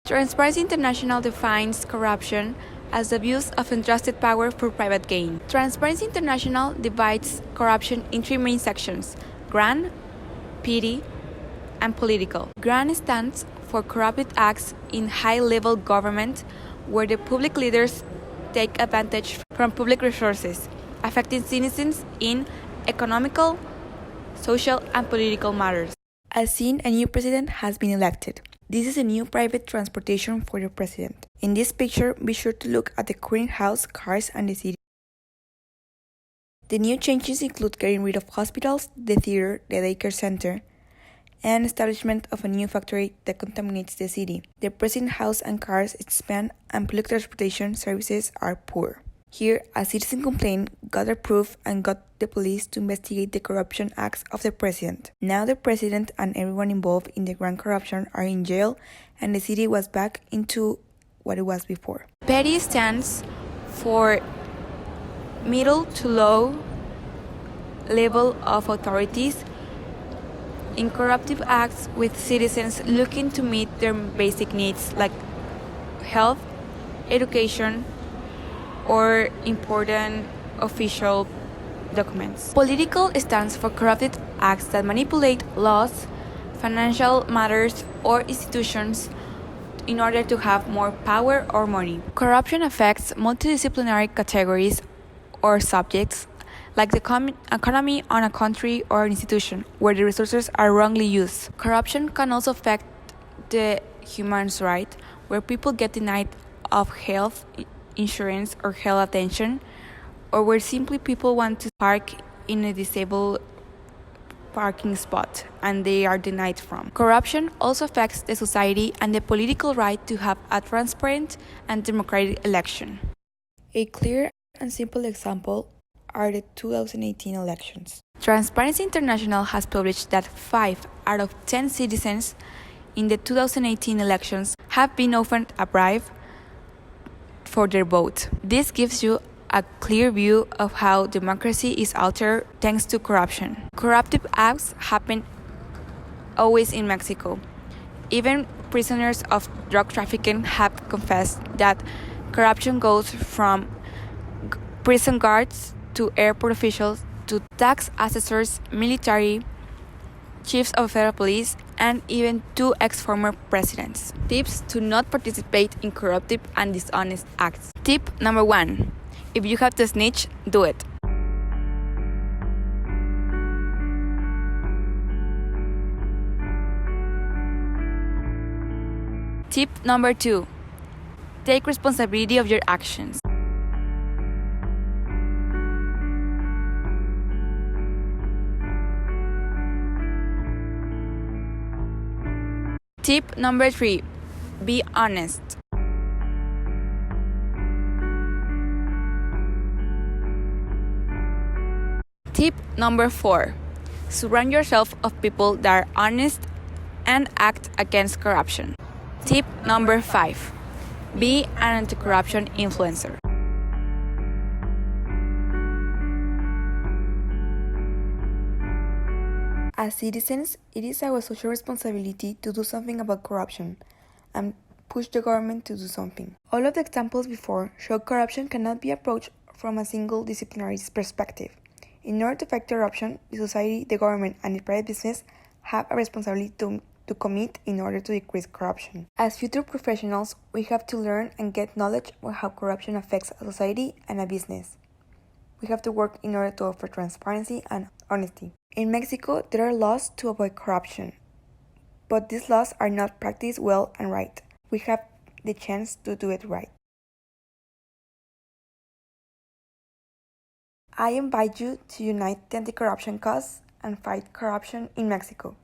Transparency International defines corruption as the abuse of entrusted power for private gain. Transparency International divides corruption in three main sections: grand, petty, and political. Grand stands for corrupt acts in high-level government where the public leaders take advantage from public resources, affecting citizens in economical, social, and political matters. As seen, a new president has been elected. This is a new private transportation for the president. In this picture, be sure to look at the current house, cars, and the city. The new changes include getting rid of hospitals, the theater, the daycare center, and establishment of a new factory that contaminates the city. The president house and cars expand, and public transportation services are poor. Here, a citizen complained, got approved, and got the police to investigate the corruption acts of the president. Now the president and everyone involved in the grand corruption are in jail, and the city was back into what it was before. Petty stands for middle to low level of authorities in corruptive acts with citizens looking to meet their basic needs like health, education, or important official documents. Political stands for corrupted acts that manipulate laws, financial matters, or institutions in order to have more power or money. Corruption affects multidisciplinary categories or subjects like the economy on a country or institution where the resources are wrongly used. Corruption can also affect the human rights where people get denied of health insurance or health attention, or where simply people want to park in a disabled parking spot and they are denied from. Corruption also affects the society and the political right to have a transparent and democratic election. A clear and simple example are the 2018 elections. Transparency International has published that 5 out of 10 citizens in the 2018 elections have been offered a bribe for their vote. This gives you a clear view of how democracy is altered thanks to corruption. Corruptive acts happen always in Mexico. Even prisoners of drug trafficking have confessed that corruption goes from prison guards to airport officials to tax assessors, military, chiefs of federal police, and even 2 ex-former presidents. Tips to not participate in corruptive and dishonest acts. Tip number 1. If you have to snitch, do it. Tip number 2. Take responsibility of your actions. Tip number 3. Be honest. Tip number 4. Surround yourself of people that are honest and act against corruption. Tip number 5. Be an anti-corruption influencer. As citizens, it is our social responsibility to do something about corruption and push the government to do something. All of the examples before show corruption cannot be approached from a single disciplinary perspective. In order to fight corruption, the society, the government, and the private business have a responsibility to commit in order to decrease corruption. As future professionals, we have to learn and get knowledge on how corruption affects a society and a business. We have to work in order to offer transparency and honesty. In Mexico, there are laws to avoid corruption, but these laws are not practiced well and right. We have the chance to do it right. I invite you to unite the anti-corruption cause and fight corruption in Mexico.